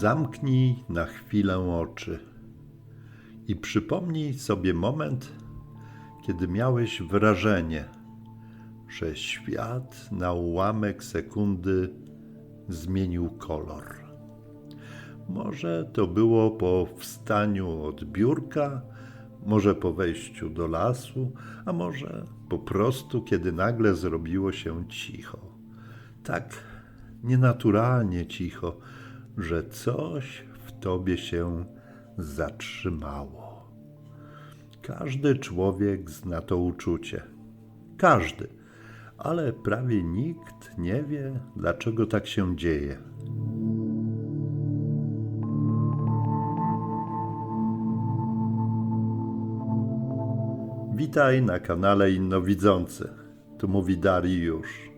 Zamknij na chwilę oczy i przypomnij sobie moment, kiedy miałeś wrażenie, że świat na ułamek sekundy zmienił kolor. Może to było po wstaniu od biurka, może po wejściu do lasu, a może po prostu, kiedy nagle zrobiło się cicho. Tak nienaturalnie cicho, że coś w tobie się zatrzymało. Każdy człowiek zna to uczucie. Każdy. Ale prawie nikt nie wie, dlaczego tak się dzieje. Witaj na kanale Innowidzący. Tu mówi Dariusz.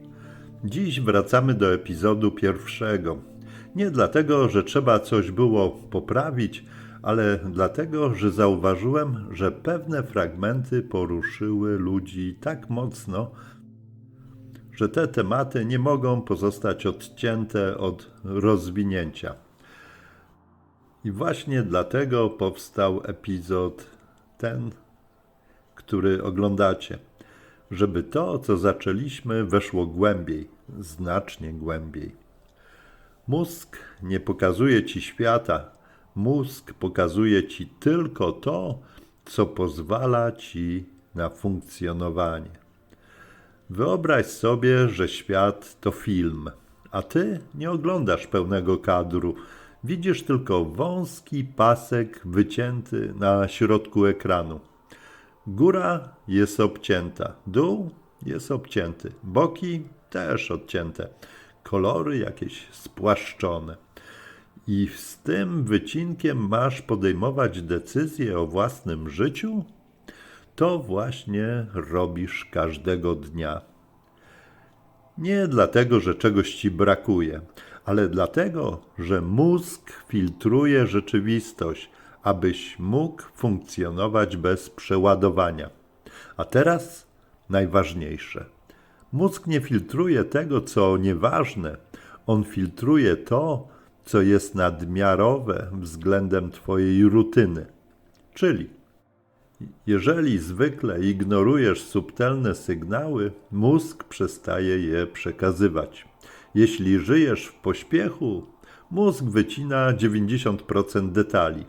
Dziś wracamy do epizodu pierwszego. Nie dlatego, że trzeba coś było poprawić, ale dlatego, że zauważyłem, że pewne fragmenty poruszyły ludzi tak mocno, że te tematy nie mogą pozostać odcięte od rozwinięcia. I właśnie dlatego powstał epizod ten, który oglądacie, żeby to, co zaczęliśmy, weszło głębiej, znacznie głębiej. Mózg nie pokazuje ci świata, mózg pokazuje ci tylko to, co pozwala ci na funkcjonowanie. Wyobraź sobie, że świat to film, a ty nie oglądasz pełnego kadru. Widzisz tylko wąski pasek wycięty na środku ekranu. Góra jest obcięta, dół jest obcięty, boki też odcięte, kolory jakieś spłaszczone. I z tym wycinkiem masz podejmować decyzje o własnym życiu? To właśnie robisz każdego dnia. Nie dlatego, że czegoś ci brakuje, ale dlatego, że mózg filtruje rzeczywistość, abyś mógł funkcjonować bez przeładowania. A teraz najważniejsze. Mózg nie filtruje tego, co nieważne. On filtruje to, co jest nadmiarowe względem twojej rutyny. Czyli jeżeli zwykle ignorujesz subtelne sygnały, mózg przestaje je przekazywać. Jeśli żyjesz w pośpiechu, mózg wycina 90% detali.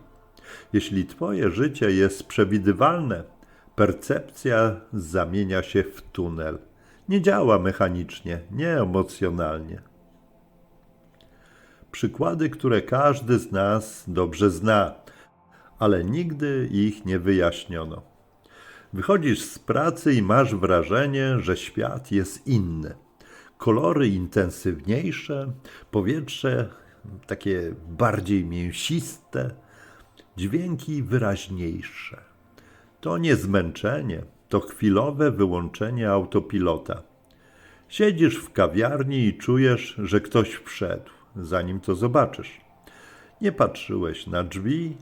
Jeśli twoje życie jest przewidywalne, percepcja zamienia się w tunel. Nie działa mechanicznie, nie emocjonalnie. Przykłady, które każdy z nas dobrze zna, ale nigdy ich nie wyjaśniono. Wychodzisz z pracy i masz wrażenie, że świat jest inny. Kolory intensywniejsze, powietrze takie bardziej mięsiste, dźwięki wyraźniejsze. To nie zmęczenie, to chwilowe wyłączenie autopilota. Siedzisz w kawiarni i czujesz, że ktoś wszedł, zanim to zobaczysz. Nie patrzyłeś na drzwi,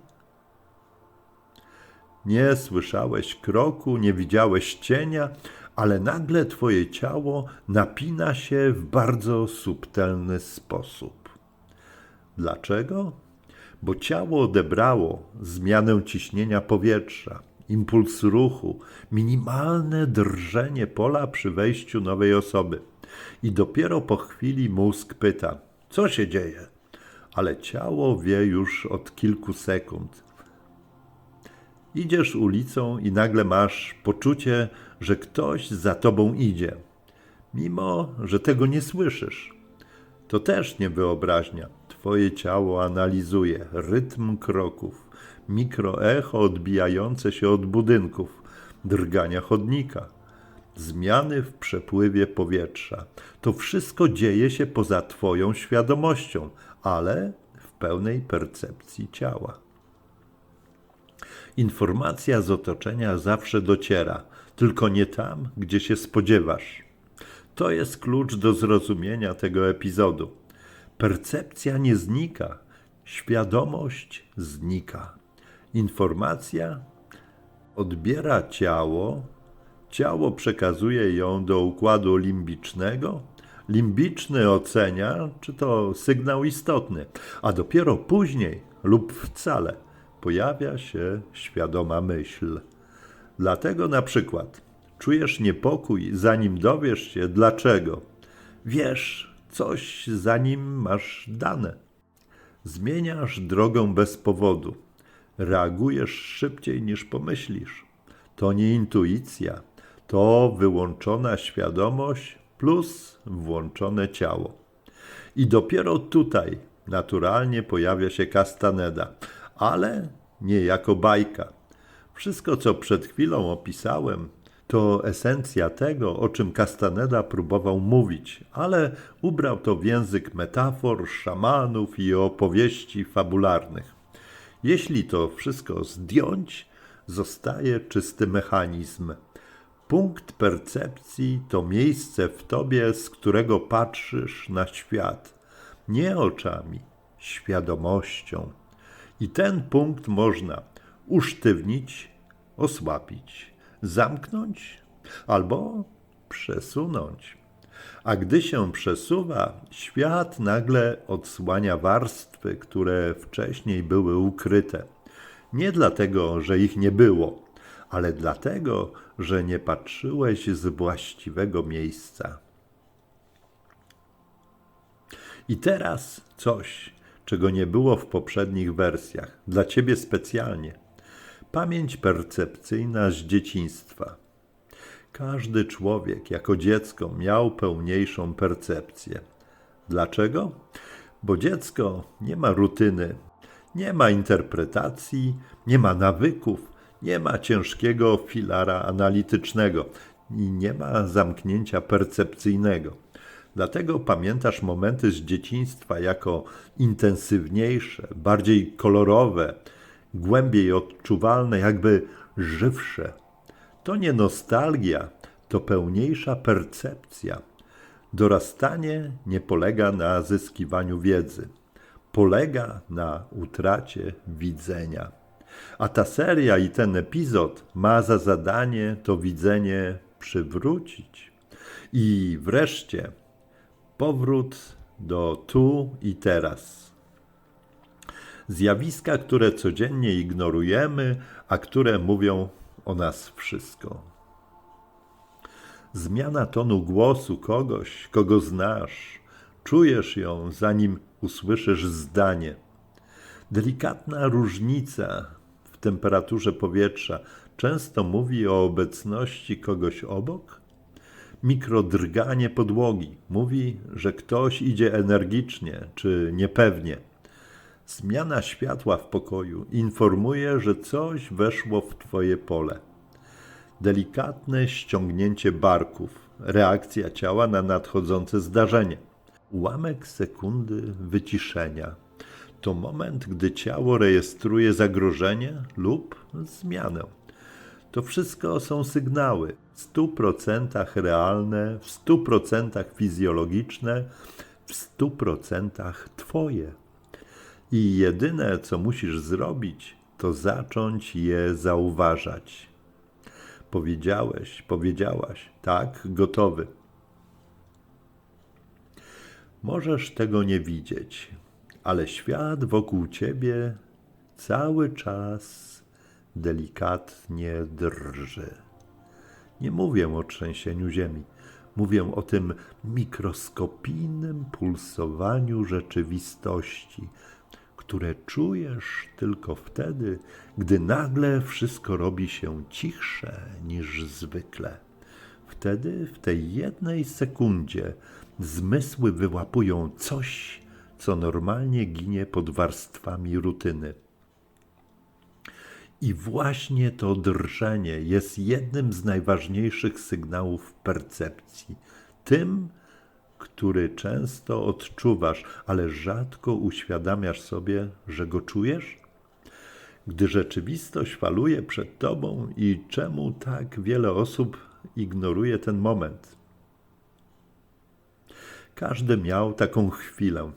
nie słyszałeś kroku, nie widziałeś cienia, ale nagle twoje ciało napina się w bardzo subtelny sposób. Dlaczego? Bo ciało odebrało zmianę ciśnienia powietrza, impuls ruchu, minimalne drżenie pola przy wejściu nowej osoby. I dopiero po chwili mózg pyta, co się dzieje? Ale ciało wie już od kilku sekund. Idziesz ulicą i nagle masz poczucie, że ktoś za tobą idzie, mimo że tego nie słyszysz. To też nie wyobraźnia. Twoje ciało analizuje rytm kroków, mikroecho odbijające się od budynków, drgania chodnika, zmiany w przepływie powietrza. To wszystko dzieje się poza twoją świadomością, ale w pełnej percepcji ciała. Informacja z otoczenia zawsze dociera, tylko nie tam, gdzie się spodziewasz. To jest klucz do zrozumienia tego epizodu. Percepcja nie znika, świadomość znika. Informacja odbiera ciało, ciało przekazuje ją do układu limbicznego, Limbiczny ocenia, czy to sygnał istotny, a dopiero później lub wcale pojawia się świadoma myśl. Dlatego na przykład czujesz niepokój, zanim dowiesz się dlaczego. Wiesz coś, zanim masz dane. Zmieniasz drogę bez powodu. Reagujesz szybciej niż pomyślisz. To nie intuicja, to wyłączona świadomość plus włączone ciało. I dopiero tutaj naturalnie pojawia się Castaneda, ale nie jako bajka. Wszystko, co przed chwilą opisałem, to esencja tego, o czym Castaneda próbował mówić, ale ubrał to w język metafor, szamanów i opowieści fabularnych. Jeśli to wszystko zdjąć, zostaje czysty mechanizm. Punkt percepcji to miejsce w tobie, z którego patrzysz na świat. Nie oczami, świadomością. I ten punkt można usztywnić, osłabić, zamknąć albo przesunąć. A gdy się przesuwa, świat nagle odsłania warstwy, które wcześniej były ukryte. Nie dlatego, że ich nie było, ale dlatego, że nie patrzyłeś z właściwego miejsca. I teraz coś, czego nie było w poprzednich wersjach, dla ciebie specjalnie. Pamięć percepcyjna z dzieciństwa. Każdy człowiek jako dziecko miał pełniejszą percepcję. Dlaczego? Bo dziecko nie ma rutyny, nie ma interpretacji, nie ma nawyków, nie ma ciężkiego filara analitycznego i nie ma zamknięcia percepcyjnego. Dlatego pamiętasz momenty z dzieciństwa jako intensywniejsze, bardziej kolorowe, głębiej odczuwalne, jakby żywsze. To nie nostalgia, to pełniejsza percepcja. Dorastanie nie polega na zyskiwaniu wiedzy. Polega na utracie widzenia. A ta seria i ten epizod ma za zadanie to widzenie przywrócić. I wreszcie powrót do tu i teraz. Zjawiska, które codziennie ignorujemy, a które mówią o nas wszystko. Zmiana tonu głosu kogoś, kogo znasz. Czujesz ją, zanim usłyszysz zdanie. Delikatna różnica w temperaturze powietrza często mówi o obecności kogoś obok. Mikrodrganie podłogi mówi, że ktoś idzie energicznie czy niepewnie. Zmiana światła w pokoju informuje, że coś weszło w twoje pole. Delikatne ściągnięcie barków, reakcja ciała na nadchodzące zdarzenie. Ułamek sekundy wyciszenia. To moment, gdy ciało rejestruje zagrożenie lub zmianę. To wszystko są sygnały w 100% realne, w 100% fizjologiczne, w 100% twoje. I jedyne, co musisz zrobić, to zacząć je zauważać. Powiedziałeś, powiedziałaś, tak, gotowy. Możesz tego nie widzieć, ale świat wokół ciebie cały czas delikatnie drży. Nie mówię o trzęsieniu ziemi, mówię o tym mikroskopijnym pulsowaniu rzeczywistości, które czujesz tylko wtedy, gdy nagle wszystko robi się cichsze niż zwykle. Wtedy, w tej jednej sekundzie, zmysły wyłapują coś, co normalnie ginie pod warstwami rutyny. I właśnie to drżenie jest jednym z najważniejszych sygnałów percepcji. Tym, który często odczuwasz, ale rzadko uświadamiasz sobie, że go czujesz? Gdy rzeczywistość faluje przed tobą i czemu tak wiele osób ignoruje ten moment? Każdy miał taką chwilę.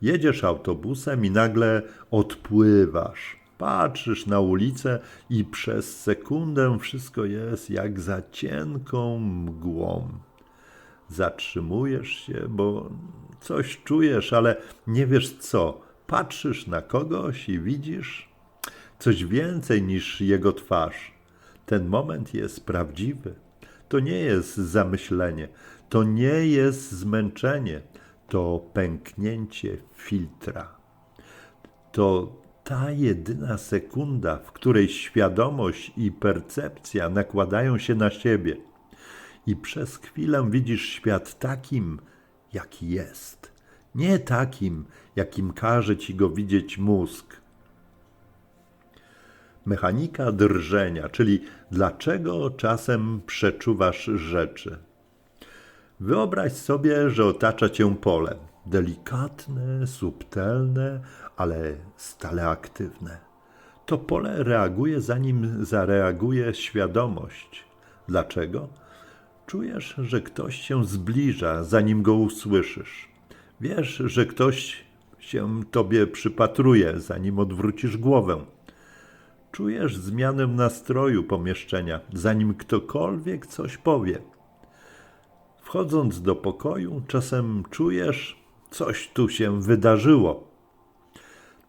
Jedziesz autobusem i nagle odpływasz. Patrzysz na ulicę i przez sekundę wszystko jest jak za cienką mgłą. Zatrzymujesz się, bo coś czujesz, ale nie wiesz co. Patrzysz na kogoś i widzisz coś więcej niż jego twarz. Ten moment jest prawdziwy. To nie jest zamyślenie, to nie jest zmęczenie, to pęknięcie filtra. To ta jedyna sekunda, w której świadomość i percepcja nakładają się na siebie. I przez chwilę widzisz świat takim, jaki jest. Nie takim, jakim każe ci go widzieć mózg. Mechanika drżenia, czyli dlaczego czasem przeczuwasz rzeczy. Wyobraź sobie, że otacza cię pole. Delikatne, subtelne, ale stale aktywne. To pole reaguje, zanim zareaguje świadomość. Dlaczego? Czujesz, że ktoś się zbliża, zanim go usłyszysz. Wiesz, że ktoś się tobie przypatruje, zanim odwrócisz głowę. Czujesz zmianę nastroju pomieszczenia, zanim ktokolwiek coś powie. Wchodząc do pokoju, czasem czujesz, coś tu się wydarzyło.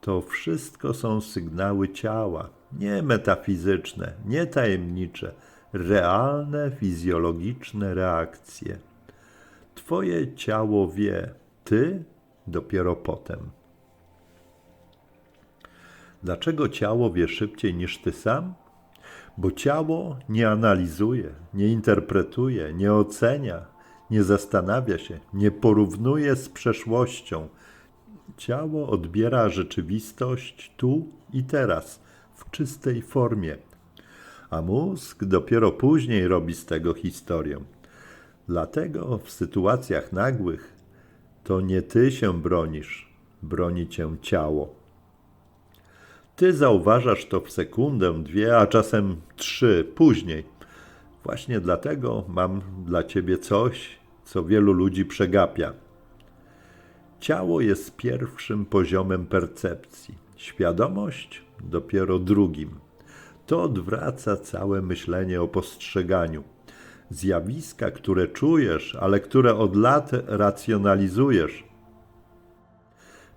To wszystko są sygnały ciała, nie metafizyczne, nie tajemnicze, realne, fizjologiczne reakcje. Twoje ciało wie, ty dopiero potem. Dlaczego ciało wie szybciej niż ty sam? Bo ciało nie analizuje, nie interpretuje, nie ocenia, nie zastanawia się, nie porównuje z przeszłością. Ciało odbiera rzeczywistość tu i teraz, w czystej formie, a mózg dopiero później robi z tego historię. Dlatego w sytuacjach nagłych to nie ty się bronisz, broni cię ciało. Ty zauważasz to w sekundę, dwie, a czasem 3 później. Właśnie dlatego mam dla ciebie coś, co wielu ludzi przegapia. Ciało jest pierwszym poziomem percepcji, świadomość dopiero drugim. To odwraca całe myślenie o postrzeganiu. Zjawiska, które czujesz, ale które od lat racjonalizujesz.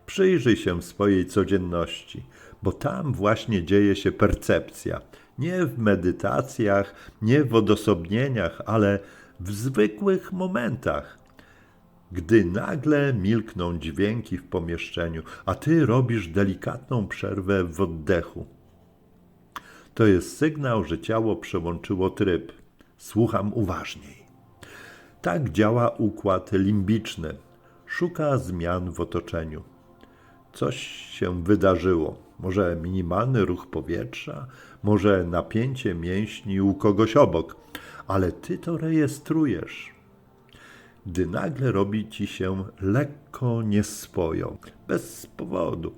Przyjrzyj się swojej codzienności, bo tam właśnie dzieje się percepcja. Nie w medytacjach, nie w odosobnieniach, ale w zwykłych momentach. Gdy nagle milkną dźwięki w pomieszczeniu, a ty robisz delikatną przerwę w oddechu. To jest sygnał, że ciało przełączyło tryb. Słucham uważniej. Tak działa układ limbiczny. Szuka zmian w otoczeniu. Coś się wydarzyło. Może minimalny ruch powietrza, może napięcie mięśni u kogoś obok, ale ty to rejestrujesz. Gdy nagle robi ci się lekko nieswojo, bez powodu.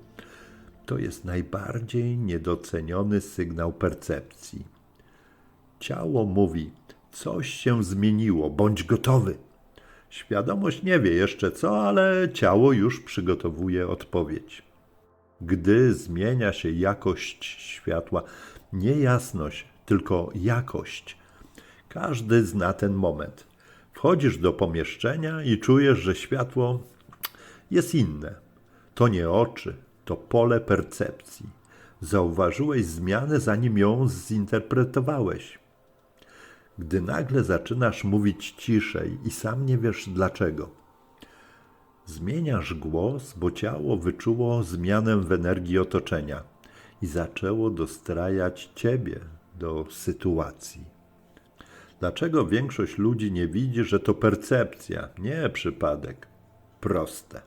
To jest najbardziej niedoceniony sygnał percepcji. Ciało mówi, coś się zmieniło, bądź gotowy. Świadomość nie wie jeszcze co, ale ciało już przygotowuje odpowiedź. Gdy zmienia się jakość światła, nie jasność, tylko jakość. Każdy zna ten moment. Wchodzisz do pomieszczenia i czujesz, że światło jest inne. To nie oczy, to pole percepcji. Zauważyłeś zmianę, zanim ją zinterpretowałeś. Gdy nagle zaczynasz mówić ciszej i sam nie wiesz dlaczego. Zmieniasz głos, bo ciało wyczuło zmianę w energii otoczenia i zaczęło dostrajać ciebie do sytuacji. Dlaczego większość ludzi nie widzi, że to percepcja, nie przypadek? Proste.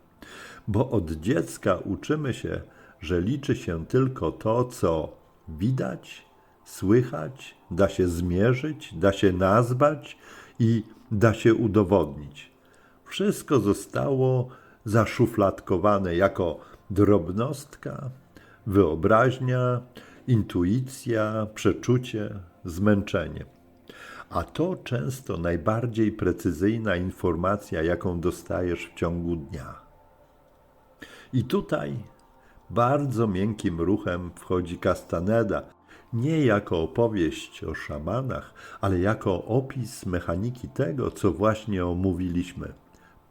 Bo od dziecka uczymy się, że liczy się tylko to, co widać, słychać, da się zmierzyć, da się nazwać i da się udowodnić. Wszystko zostało zaszufladkowane jako drobnostka, wyobraźnia, intuicja, przeczucie, zmęczenie. A to często najbardziej precyzyjna informacja, jaką dostajesz w ciągu dnia. I tutaj bardzo miękkim ruchem wchodzi Castaneda, nie jako opowieść o szamanach, ale jako opis mechaniki tego, co właśnie omówiliśmy.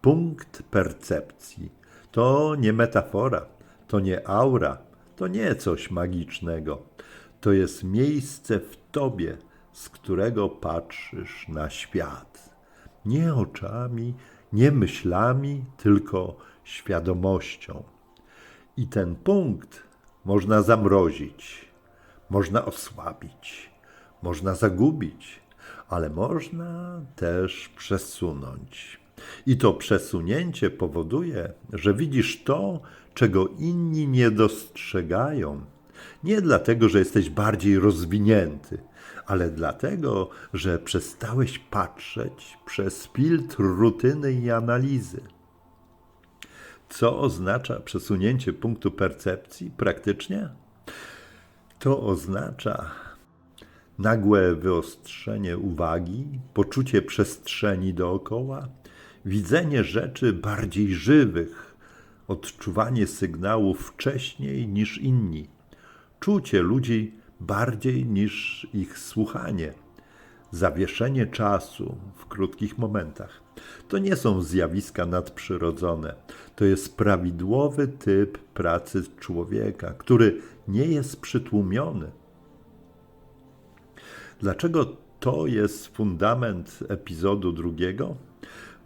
Punkt percepcji to nie metafora, to nie aura, to nie coś magicznego. To jest miejsce w tobie, z którego patrzysz na świat. Nie oczami, nie myślami, tylko świadomością. I ten punkt można zamrozić, można osłabić, można zagubić, ale można też przesunąć. I to przesunięcie powoduje, że widzisz to, czego inni nie dostrzegają. Nie dlatego, że jesteś bardziej rozwinięty, ale dlatego, że przestałeś patrzeć przez filtr rutyny i analizy. Co oznacza przesunięcie punktu percepcji praktycznie? To oznacza nagłe wyostrzenie uwagi, poczucie przestrzeni dookoła, widzenie rzeczy bardziej żywych, odczuwanie sygnałów wcześniej niż inni, czucie ludzi bardziej niż ich słuchanie, zawieszenie czasu w krótkich momentach. To nie są zjawiska nadprzyrodzone. To jest prawidłowy typ pracy człowieka, który nie jest przytłumiony. Dlaczego to jest fundament epizodu drugiego?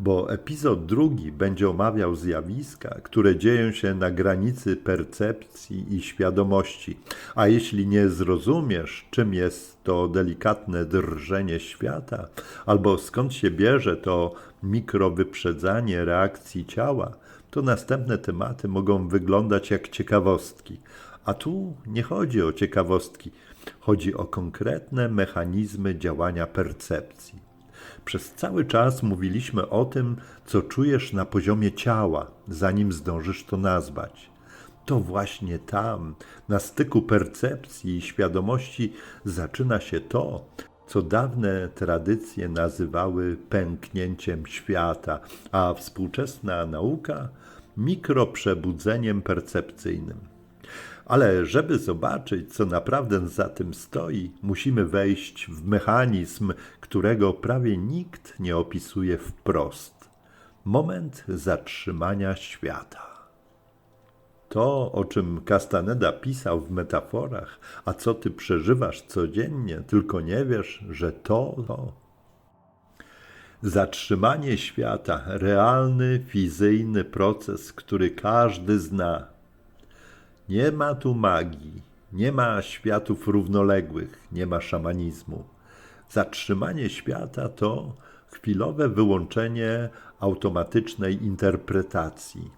Bo epizod drugi będzie omawiał zjawiska, które dzieją się na granicy percepcji i świadomości. A jeśli nie zrozumiesz, czym jest to delikatne drżenie świata, albo skąd się bierze to mikrowyprzedzanie reakcji ciała, to następne tematy mogą wyglądać jak ciekawostki. A tu nie chodzi o ciekawostki, chodzi o konkretne mechanizmy działania percepcji. Przez cały czas mówiliśmy o tym, co czujesz na poziomie ciała, zanim zdążysz to nazwać. To właśnie tam, na styku percepcji i świadomości, zaczyna się to, co dawne tradycje nazywały pęknięciem świata, a współczesna nauka mikroprzebudzeniem percepcyjnym. Ale żeby zobaczyć, co naprawdę za tym stoi, musimy wejść w mechanizm, którego prawie nikt nie opisuje wprost. Moment zatrzymania świata. To, o czym Castaneda pisał w metaforach, a co ty przeżywasz codziennie, tylko nie wiesz, że to. Zatrzymanie świata, realny, fizyjny proces, który każdy zna. Nie ma tu magii, nie ma światów równoległych, nie ma szamanizmu. Zatrzymanie świata to chwilowe wyłączenie automatycznej interpretacji.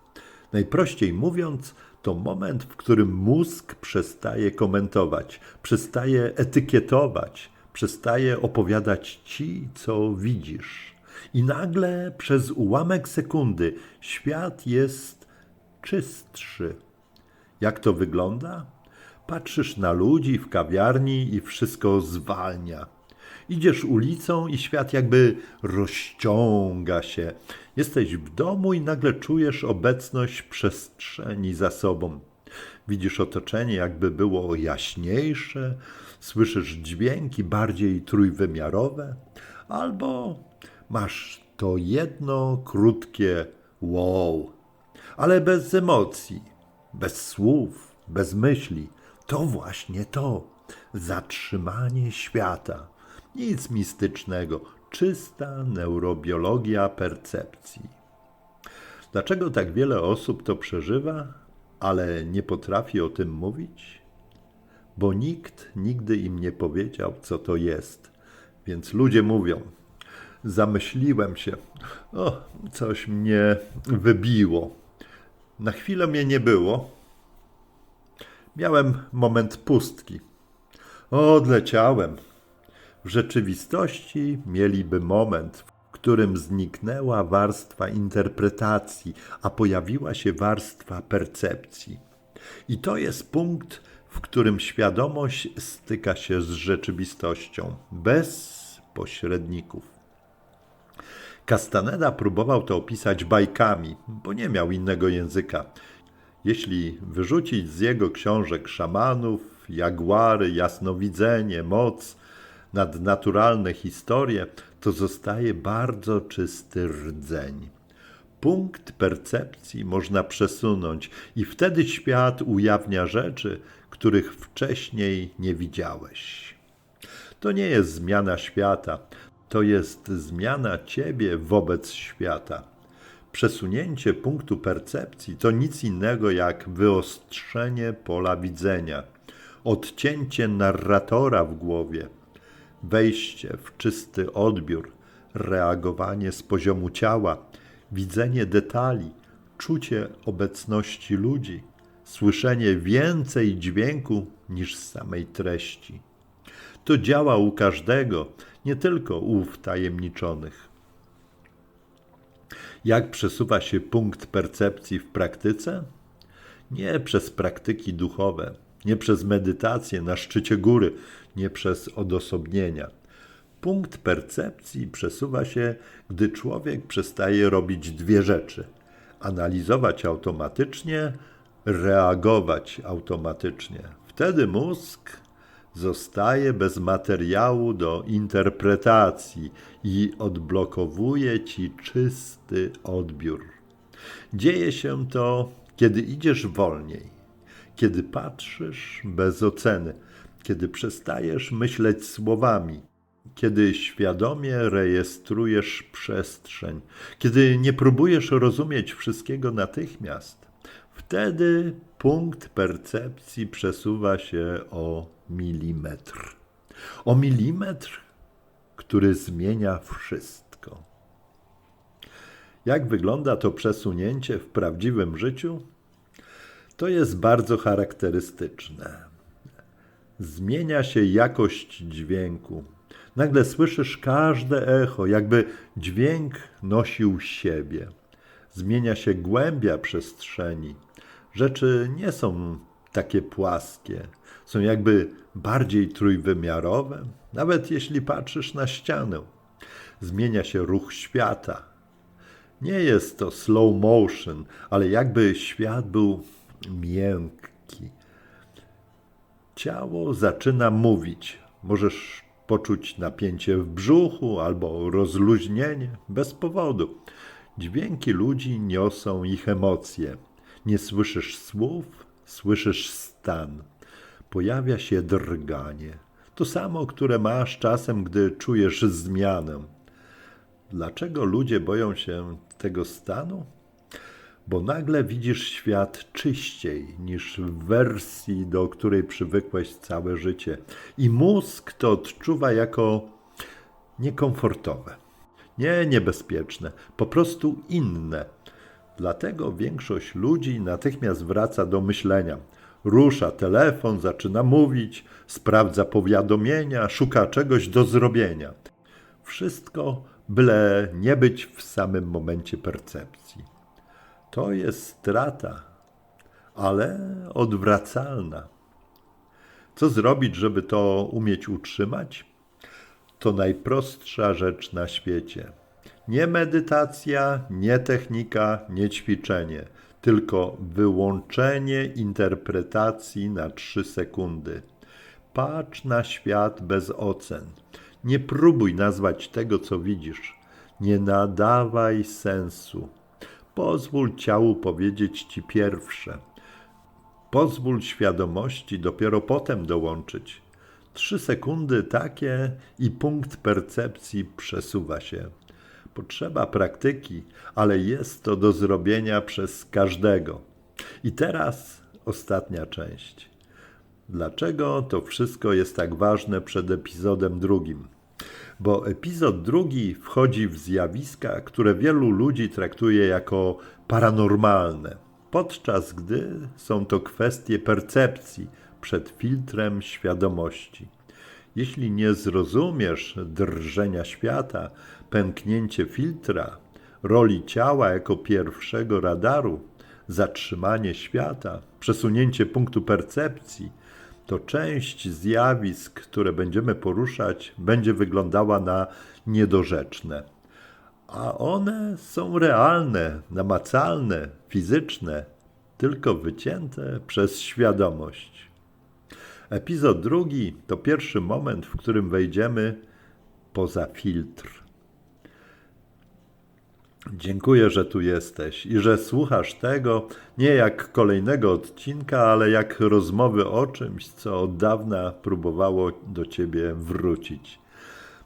Najprościej mówiąc, to moment, w którym mózg przestaje komentować, przestaje etykietować, przestaje opowiadać ci, co widzisz. I nagle przez ułamek sekundy świat jest czystszy. Jak to wygląda? Patrzysz na ludzi w kawiarni i wszystko zwalnia. Idziesz ulicą i świat jakby rozciąga się. Jesteś w domu i nagle czujesz obecność przestrzeni za sobą. Widzisz otoczenie, jakby było jaśniejsze, słyszysz dźwięki bardziej trójwymiarowe, albo masz to jedno krótkie wow, ale bez emocji, bez słów, bez myśli. To właśnie to, zatrzymanie świata. Nic mistycznego, czysta neurobiologia percepcji. Dlaczego tak wiele osób to przeżywa, ale nie potrafi o tym mówić? Bo nikt nigdy im nie powiedział, co to jest. Więc ludzie mówią, zamyśliłem się, coś mnie wybiło. Na chwilę mnie nie było. Miałem moment pustki. Odleciałem. W rzeczywistości mieliby moment, w którym zniknęła warstwa interpretacji, a pojawiła się warstwa percepcji. I to jest punkt, w którym świadomość styka się z rzeczywistością, bez pośredników. Castaneda próbował to opisać bajkami, bo nie miał innego języka. Jeśli wyrzucić z jego książek szamanów jaguary, jasnowidzenie, moc, nadnaturalne historie, to zostaje bardzo czysty rdzeń. Punkt percepcji można przesunąć i wtedy świat ujawnia rzeczy, których wcześniej nie widziałeś. To nie jest zmiana świata, to jest zmiana ciebie wobec świata. Przesunięcie punktu percepcji to nic innego jak wyostrzenie pola widzenia, odcięcie narratora w głowie, wejście w czysty odbiór, reagowanie z poziomu ciała, widzenie detali, czucie obecności ludzi, słyszenie więcej dźwięku niż samej treści. To działa u każdego, nie tylko u wtajemniczonych. Jak przesuwa się punkt percepcji w praktyce? Nie przez praktyki duchowe, nie przez medytację na szczycie góry, nie przez odosobnienia. Punkt percepcji przesuwa się, gdy człowiek przestaje robić dwie rzeczy: analizować automatycznie, reagować automatycznie. Wtedy mózg zostaje bez materiału do interpretacji i odblokowuje ci czysty odbiór. Dzieje się to, kiedy idziesz wolniej, kiedy patrzysz bez oceny, kiedy przestajesz myśleć słowami, kiedy świadomie rejestrujesz przestrzeń, kiedy nie próbujesz rozumieć wszystkiego natychmiast. Wtedy punkt percepcji przesuwa się o milimetr. O milimetr, który zmienia wszystko. Jak wygląda to przesunięcie w prawdziwym życiu? To jest bardzo charakterystyczne. Zmienia się jakość dźwięku. Nagle słyszysz każde echo, jakby dźwięk nosił siebie. Zmienia się głębia przestrzeni. Rzeczy nie są takie płaskie, są jakby bardziej trójwymiarowe, nawet jeśli patrzysz na ścianę. Zmienia się ruch świata. Nie jest to slow motion, ale jakby świat był miękki. Ciało zaczyna mówić. Możesz poczuć napięcie w brzuchu albo rozluźnienie bez powodu. Dźwięki ludzi niosą ich emocje. Nie słyszysz słów, słyszysz stan. Pojawia się drganie. To samo, które masz czasem, gdy czujesz zmianę. Dlaczego ludzie boją się tego stanu? Bo nagle widzisz świat czyściej niż w wersji, do której przywykłeś całe życie. I mózg to odczuwa jako niekomfortowe. Nie niebezpieczne, po prostu inne. Dlatego większość ludzi natychmiast wraca do myślenia. Rusza telefon, zaczyna mówić, sprawdza powiadomienia, szuka czegoś do zrobienia. Wszystko, byle nie być w samym momencie percepcji. To jest strata, ale odwracalna. Co zrobić, żeby to umieć utrzymać? To najprostsza rzecz na świecie. Nie medytacja, nie technika, nie ćwiczenie, tylko wyłączenie interpretacji na 3 sekundy. Patrz na świat bez ocen. Nie próbuj nazwać tego, co widzisz. Nie nadawaj sensu. Pozwól ciału powiedzieć ci pierwsze. Pozwól świadomości dopiero potem dołączyć. 3 sekundy takie i punkt percepcji przesuwa się. Potrzeba praktyki, ale jest to do zrobienia przez każdego. I teraz ostatnia część. Dlaczego to wszystko jest tak ważne przed epizodem 2? Bo epizod 2 wchodzi w zjawiska, które wielu ludzi traktuje jako paranormalne, podczas gdy są to kwestie percepcji przed filtrem świadomości. Jeśli nie zrozumiesz drżenia świata, pęknięcie filtra, roli ciała jako pierwszego radaru, zatrzymanie świata, przesunięcie punktu percepcji, to część zjawisk, które będziemy poruszać, będzie wyglądała na niedorzeczne. A one są realne, namacalne, fizyczne, tylko wycięte przez świadomość. Epizod drugi to pierwszy moment, w którym wejdziemy poza filtr. Dziękuję, że tu jesteś i że słuchasz tego nie jak kolejnego odcinka, ale jak rozmowy o czymś, co od dawna próbowało do ciebie wrócić.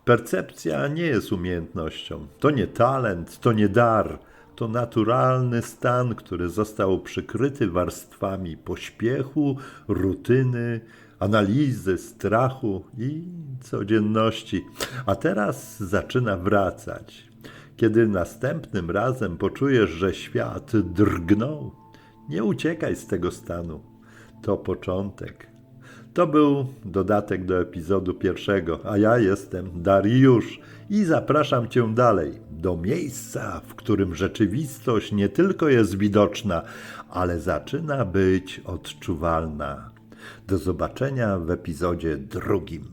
Percepcja nie jest umiejętnością, to nie talent, to nie dar, to naturalny stan, który został przykryty warstwami pośpiechu, rutyny, analizy, strachu i codzienności. A teraz zaczyna wracać. Kiedy następnym razem poczujesz, że świat drgnął, nie uciekaj z tego stanu. To początek. To był dodatek do epizodu pierwszego, a ja jestem Dariusz i zapraszam Cię dalej, do miejsca, w którym rzeczywistość nie tylko jest widoczna, ale zaczyna być odczuwalna. Do zobaczenia w epizodzie drugim.